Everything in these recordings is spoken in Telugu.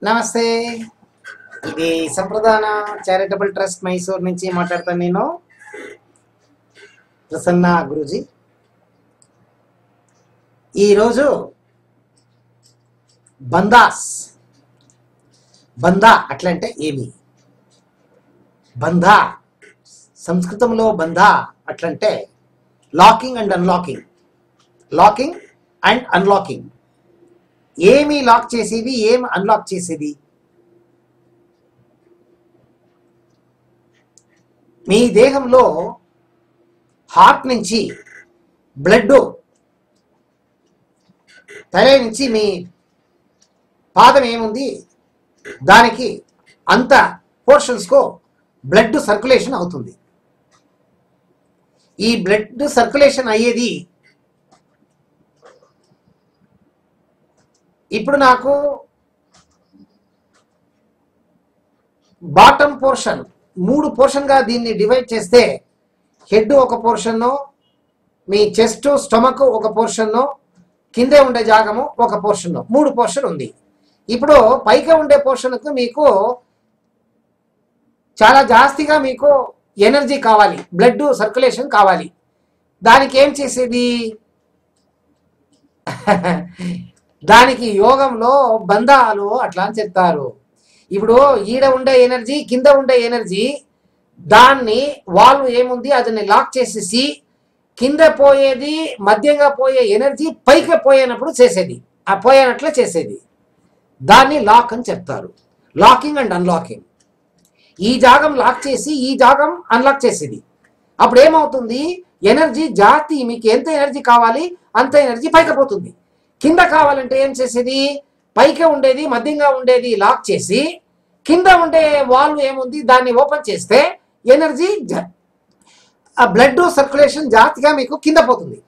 నమస్తే. ఇది సంప్రదాన చారిటబుల్ ట్రస్ట్ మైసూర్ నుంచి మాట్లాడతాను. నేను ప్రసన్న గురూజీ. ఈరోజు బంధా అట్లంటే ఏమి? బంధా సంస్కృతంలో బంధా అట్లంటే లాకింగ్ అండ్ అన్లాకింగ్. ఏమి లాక్ చేసేది, ఏమి అన్లాక్ చేసేది? మీ దేహంలో హార్ట్ నుంచి బ్లడ్ తల నుంచి మీ పాదం ఏముంది దానికి అంత పోర్షన్స్కు బ్లడ్ సర్క్యులేషన్ అవుతుంది. ఈ బ్లడ్ సర్క్యులేషన్ అయ్యేది ఇప్పుడు నాకు బాటమ్ పోర్షన్ 3 పోర్షన్గా దీన్ని డివైడ్ చేస్తే హెడ్ ఒక పోర్షన్ను, మీ చెస్ట్ స్టమక్ ఒక పోర్షన్ను, కిందే ఉండే జాగము ఒక పోర్షన్ను, 3 పోర్షన్ ఉంది. ఇప్పుడు పైకి ఉండే పోర్షన్కు మీకు చాలా జాస్తిగా మీకు ఎనర్జీ కావాలి, బ్లడ్ సర్క్యులేషన్ కావాలి. దానికి ఏం చేసేది? దానికి యోగంలో బంధాలు అట్లా అని చెప్తారు. ఇప్పుడు ఈడ ఉండే ఎనర్జీ, కింద ఉండే ఎనర్జీ, దాన్ని వాళ్ళు ఏముంది అదని లాక్ చేసేసి కింద పోయేది మధ్యంగా పోయే ఎనర్జీ పైకి పోయేనప్పుడు చేసేది, ఆ పోయేనట్లే చేసేది. దాన్ని లాక్ అని చెప్తారు. Locking and unlocking. ఈ జాగం లాక్ చేసి ఈ జాగం అన్లాక్ చేసేది. అప్పుడు ఏమవుతుంది? ఎనర్జీ జాతి, మీకు ఎంత ఎనర్జీ కావాలి అంత ఎనర్జీ పైకి పోతుంది. కింద కావాలంటే ఏం చేసేది? పైకి ఉండేది మధ్యంగా ఉండేది లాక్ చేసి కింద ఉండే వాల్వ్ ఏముంది దాన్ని ఓపెన్ చేస్తే ఎనర్జీ ఆ బ్లడ్ సర్క్యులేషన్ జాతిగా మీకు కింద పోతుంది.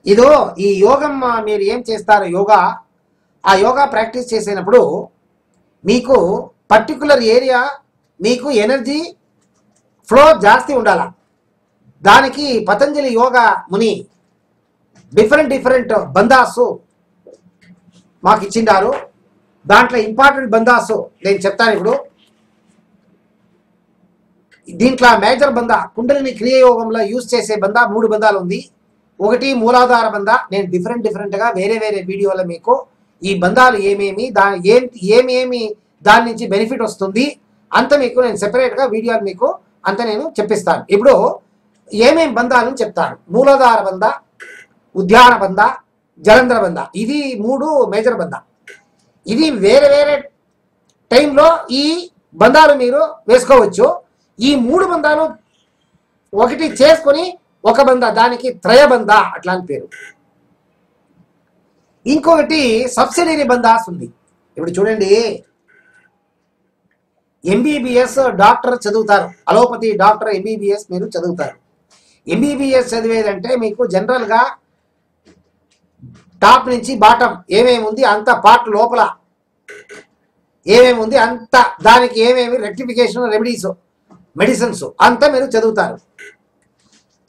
ఇదో ఈ యోగం మీరు ఏం చేస్తారు? ఆ యోగా ప్రాక్టీస్ చేసినప్పుడు మీకు పర్టికులర్ ఏరియా మీకు ఎనర్జీ ఫ్లో జాస్తి ఉండాల. దానికి పతంజలి యోగా ముని డిఫరెంట్ బంధాసు మాకు ఇచ్చిండారు. దాంట్లో ఇంపార్టెంట్ బంధాసు నేను చెప్తాను ఇప్పుడు. దీంట్లో మేజర్ బంధ కుండలిని క్రియాయోగంలో యూజ్ చేసే బంధ 3 బంధాలు ఉంది. ఒకటి మూలాధార బంధ. నేను డిఫరెంట్గా వేరే వీడియోలో మీకు ఈ బంధాలు ఏమేమి ఏమేమి దాని నుంచి బెనిఫిట్ వస్తుంది అంత మీకు నేను సెపరేట్గా వీడియోలు మీకు అంత నేను చెప్పిస్తాను. ఇప్పుడు ఏమేం బంధాలను చెప్తాను. మూలాధార బంధ, ఉద్యాన బంధ, జలంధర బంధ. ఇది 3 మేజర్ బంధ. ఇది వేరే టైంలో ఈ బంధాలు మీరు వేసుకోవచ్చు. ఈ 3 బంధాలు ఒకటి చేసుకొని ఒక బంధ, దానికి త్రయబంధ అట్లా అని పేరు. ఇంకొకటి సబ్సిడరీ బంధాస్ ఉంది. ఇప్పుడు చూడండి, ఎంబీబీఎస్ డాక్టర్ చదువుతారు, అలోపతి డాక్టర్ ఎంబీబీఎస్ మీరు చదువుతారు. ఎంబీబీఎస్ చదివేదంటే మీకు జనరల్గా టాప్ నుంచి బాటం ఏమేమి ఉంది అంత పార్ట్ లోపల ఏమేమి ఉంది అంత దానికి ఏమేమి రెక్టిఫికేషన్ రెమెడీస్ మెడిసిన్స్ అంతా మీరు చదువుతారు.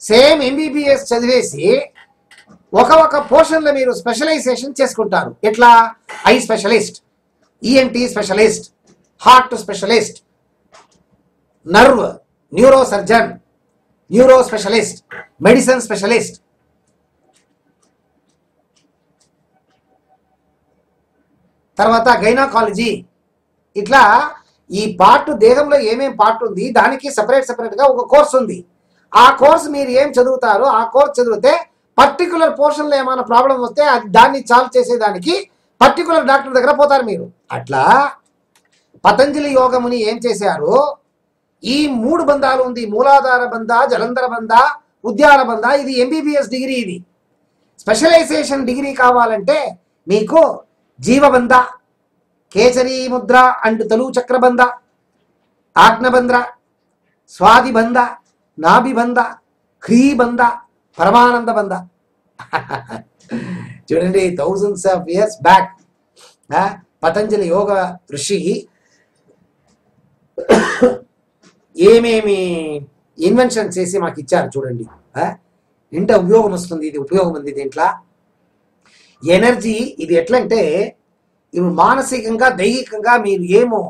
సేమ్ ఎంబీబీఎస్ చదివేసి ఒక పోర్షన్లో మీరు స్పెషలైజేషన్ చేసుకుంటారు. ఎట్లా? I specialist, ENT specialist, heart specialist, neuro surgeon, neuro specialist, medicine specialist. తర్వాత గైనకాలజీ. ఇట్లా ఈ పార్ట్ దేహంలో ఏమేం పార్ట్ ఉంది దానికి సపరేట్గా ఒక కోర్స్ ఉంది. ఆ కోర్స్ మీరు ఏం చదువుతారో ఆ కోర్స్ చదివితే పర్టికులర్ పోర్షన్లో ఏమైనా ప్రాబ్లం వస్తే దాన్ని సాల్వ్ చేసేదానికి పర్టికులర్ డాక్టర్ దగ్గర పోతారు మీరు. అట్లా పతంజలి యోగముని ఏం చేశారు? ఈ 3 బంధాలు ఉంది. మూలాధార బంధ, జలంధర బంధ, ఉద్యాన బంధ. ఇది ఎంబీబీఎస్ డిగ్రీ. ఇది స్పెషలైజేషన్ డిగ్రీ కావాలంటే మీకు జీవబంధ, కేసరి ముద్ర అండ్ తలు చక్రబంధ, ఆజ్ఞబంధ, స్వాదిబంధ, నాభిబంధ, హ్రీబంధ, పరమానంద బంధ. చూడండి, thousands of years back Patanjali yoga ఋషి ఏమేమి ఇన్వెన్షన్ చేసి మాకు ఇచ్చారు చూడండి. ఇంత ఉపయోగం వస్తుంది. ఇది ఉపయోగం ఉంది దీంట్లో. ఎనర్జీ ఇది ఎట్లంటే ఇప్పుడు మానసికంగా దైహికంగా మీరు ఏమో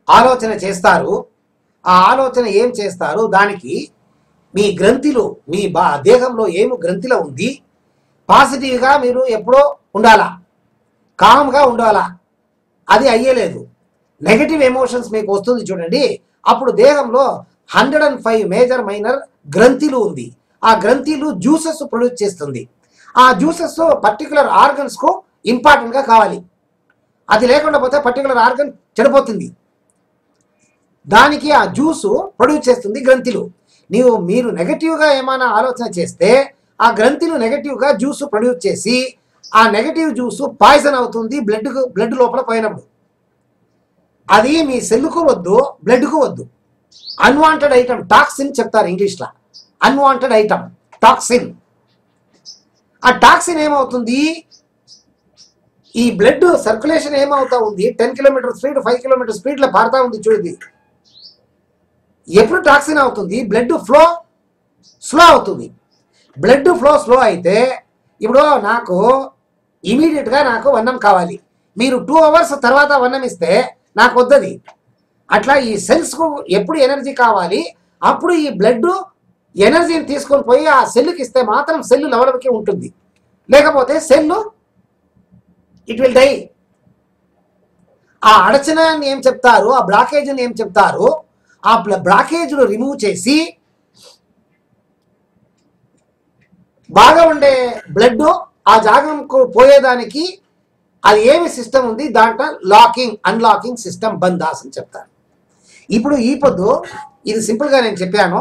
ఆలోచన చేస్తారు, ఆ ఆలోచన ఏం చేస్తారు దానికి మీ గ్రంథిలో మీ దేహంలో ఏమి గ్రంథిలో ఉంది పాజిటివ్గా మీరు ఎప్పుడో ఉండాలా, కామ్గా ఉండాలా. అది అయ్యలేదు. నెగటివ్ ఎమోషన్స్ మీకు వస్తుంది చూడండి, అప్పుడు దేహంలో 105 మేజర్ మైనర్ గ్రంథిలు ఉంది. ఆ గ్రంథిలు జ్యూసెస్ ప్రొడ్యూస్ చేస్తుంది. ఆ జ్యూసెస్ పర్టికులర్ ఆర్గన్స్కు ఇంపార్టెంట్గా కావాలి. అది లేకుండా పోతే పర్టికులర్ ఆర్గన్ చెడిపోతుంది. దానికి ఆ జ్యూసు ప్రొడ్యూస్ చేస్తుంది గ్రంథిలు. మీరు నెగటివ్గా ఏమైనా ఆలోచన చేస్తే ఆ గ్రంథిలు నెగటివ్గా జ్యూసు ప్రొడ్యూస్ చేసి ఆ నెగటివ్ జ్యూసు పాయిజన్ అవుతుంది బ్లడ్ లోపల పోయినప్పుడు. అది మీ సెల్లుకు వద్దు, బ్లడ్కు వద్దు. అన్వాంటెడ్ ఐటమ్ టాక్సిన్ చెప్తారు ఇంగ్లీష్లో. Unwanted item toxin. ఆ టాక్సిన్ ఏమవుతుంది, ఈ బ్లడ్ సర్క్యులేషన్ ఏమవుతా ఉంది, 10 కిలోమీటర్ స్పీడ్ 5 కిలోమీటర్ స్పీడ్లో పారుతా ఉంది చూడండి. ఎప్పుడు టాక్సిన్ అవుతుంది, బ్లడ్ ఫ్లో స్లో అవుతుంది. బ్లడ్ ఫ్లో స్లో అయితే ఇప్పుడు నాకు ఇమీడియట్గా నాకు అన్నం కావాలి, మీరు 2 అవర్స్ తర్వాత అన్నం ఇస్తే నాకు వద్దది. అట్లా ఈ సెల్స్కు ఎప్పుడు ఎనర్జీ కావాలి, అప్పుడు ఈ బ్లడ్ ఎనర్జీని తీసుకొని పోయి ఆ సెల్లుకి ఇస్తే మాత్రం సెల్లు లెవెల్కి ఉంటుంది. లేకపోతే సెల్లు ఇట్ విల్ డై. ఆ అడచనాన్ని ఏం చెప్తారు, ఆ బ్లాకేజ్ని ఏం చెప్తారు, ఆ బ్లాకేజ్ను రిమూవ్ చేసి బాగా ఉండే బ్లడ్ ఆ జాగంకు పోయేదానికి అది ఏమి సిస్టమ్ ఉంది, దాంట్లో లాకింగ్ అన్లాకింగ్ సిస్టమ్ బందాస్ అని చెప్తారు. ఇప్పుడు ఈ పొద్దు ఇది సింపుల్గా నేను చెప్పాను.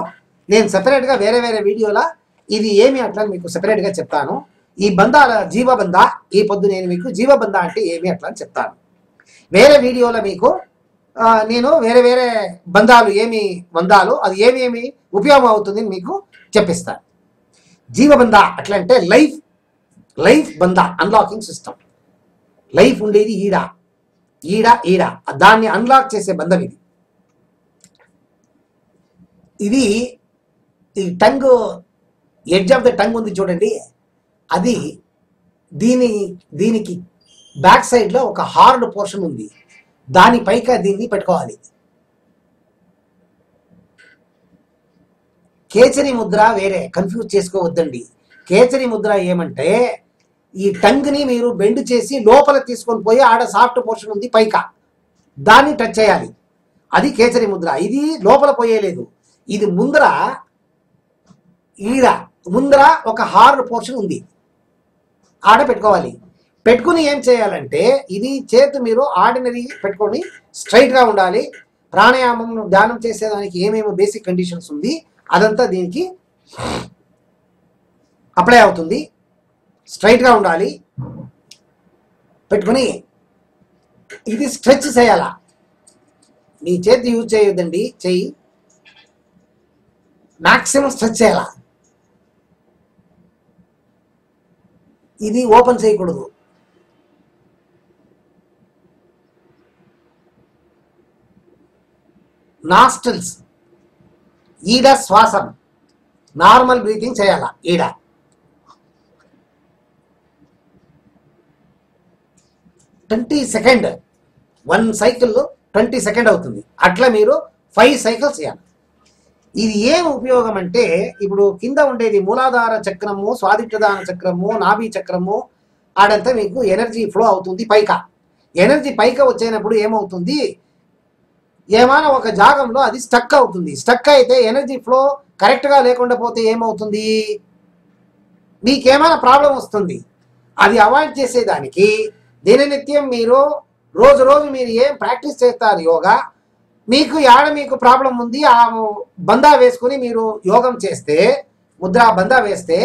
నేను సెపరేట్గా వేరే వేరే వీడియోలో ఇది ఏమి అట్లా మీకు సెపరేట్గా చెప్తాను. ఈ బంధాల జీవబంధ ఈ పొద్దు నేను మీకు జీవబంధ అంటే ఏమి అట్లా అని చెప్తాను. వేరే వీడియోలో మీకు నేను వేరే వేరే బంధాలు ఏమి బంధాలు అది ఏమి ఉపయోగం అవుతుంది మీకు చెప్పిస్తాను. జీవబంధ అట్లా అంటే లైఫ్ బంధ అన్లాకింగ్ సిస్టమ్. లైఫ్ ఉండేది ఈడ దాన్ని అన్లాక్ చేసే బంధం ఇది. ఇది ఈ tongue edge of the tongue ఉంది చూడండి, అది దీనికి బ్యాక్ సైడ్లో ఒక హార్డ్ పోర్షన్ ఉంది, దాని పైగా దీన్ని పెట్టుకోవాలి. కేచరి ముద్ర వేరే, కన్ఫ్యూజ్ చేసుకోవద్దండి. కేచరి ముద్ర ఏమంటే ఈ టంగ్ని మీరు బెండ్ చేసి లోపల తీసుకొని పోయి ఆడ సాఫ్ట్ పోర్షన్ ఉంది పైకా, దాన్ని టచ్ చేయాలి. అది కేచరి ముద్ర. ఇది లోపల పోయేలేదు, ఇది ముందర ఒక హార్డ్ పోర్షన్ ఉంది, ఆడ పెట్టుకోవాలి. పెట్టుకుని ఏం చేయాలంటే ఇది చేతి మీరు ఆర్డినరీ పెట్టుకొని స్ట్రైట్గా ఉండాలి. ప్రాణాయామం ధ్యానం చేసేదానికి ఏమేమి బేసిక్ కండిషన్స్ ఉంది అదంతా దీనికి అప్లై అవుతుంది. స్ట్రైట్గా ఉండాలి, పెట్టుకుని ఇది స్ట్రెచ్ చేయాలా. మీ చేతి యూజ్ చేయొద్దండి, చెయ్యి మ్యాక్సిమం స్ట్రెచ్ చేయాలా. ఇది ఓపెన్ చేయకూడదు. నాస్ట్రిల్స్ ఈడ శ్వాసం నార్మల్ బ్రీతింగ్ చేయాలా. ఈడ 20 సెకండ్ 1 సైకిల్ 20 సెకండ్ అవుతుంది. అట్లా మీరు 5 సైకిల్స్ చేయాలి. ఇది ఏం ఉపయోగం అంటే ఇప్పుడు కింద ఉండేది మూలాధార చక్రము, స్వాదిష్టాన చక్రము, నాభి చక్రము, ఆడంతా మీకు ఎనర్జీ ఫ్లో అవుతుంది పైకా. ఎనర్జీ పైకా వచ్చేటప్పుడు ఏమవుతుంది, ఏమైనా ఒక జాగంలో అది స్టక్ అవుతుంది. స్టక్ అయితే ఎనర్జీ ఫ్లో కరెక్ట్గా లేకుండా పోతే ఏమవుతుంది, మీకేమైనా ప్రాబ్లం వస్తుంది. అది అవాయిడ్ చేసేదానికి దిననిత్యం మీరు రోజు మీరు ఏం ప్రాక్టీస్ చేస్తారు యోగా, మీకు మీకు ప్రాబ్లం ఉంది ఆ బందా వేసుకుని మీరు యోగం చేస్తే, ముద్ర బందా వేస్తే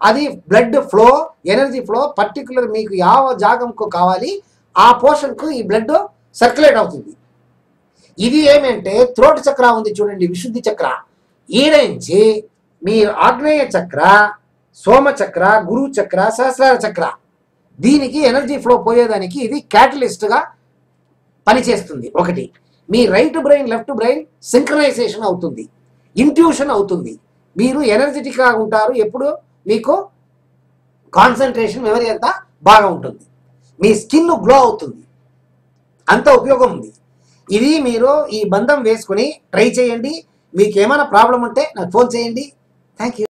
అది blood flow energy flow particular మీకు ಯಾವ జాగంకు కావాలి ఆ పోర్షన్కు ఈ బ్లడ్ సర్క్యులేట్ అవుతుంది. ఇది ఏమంటే థ్రోట్ చక్ర ఉంది చూడండి, విశుద్ధి చక్ర, ఈడేంచి మీ ఆగ్నేయ చక్ర, సోమ చక్ర, గురు చక్ర, సహస్రార చక్ర, దీనికి ఎనర్జీ ఫ్లో పోయేదానికి ఇది క్యాటలిస్ట్గా పనిచేస్తుంది. ఒకటి మీ right brain left brain synchronisation అవుతుంది, ఇంట్యూషన్ అవుతుంది, మీరు ఎనర్జెటిక్గా ఉంటారు. ఎప్పుడు మీకు కాన్సన్ట్రేషన్, మెమరీ అంతా బాగా ఉంటుంది, మీ స్కిన్ గ్లో అవుతుంది, అంత ఉపయోగం ఉంది. ఇది మీరు ఈ బంధం వేసుకుని ట్రై చేయండి. మీకు ఏమైనా ప్రాబ్లం ఉంటే నాకు ఫోన్ చేయండి. Thank you.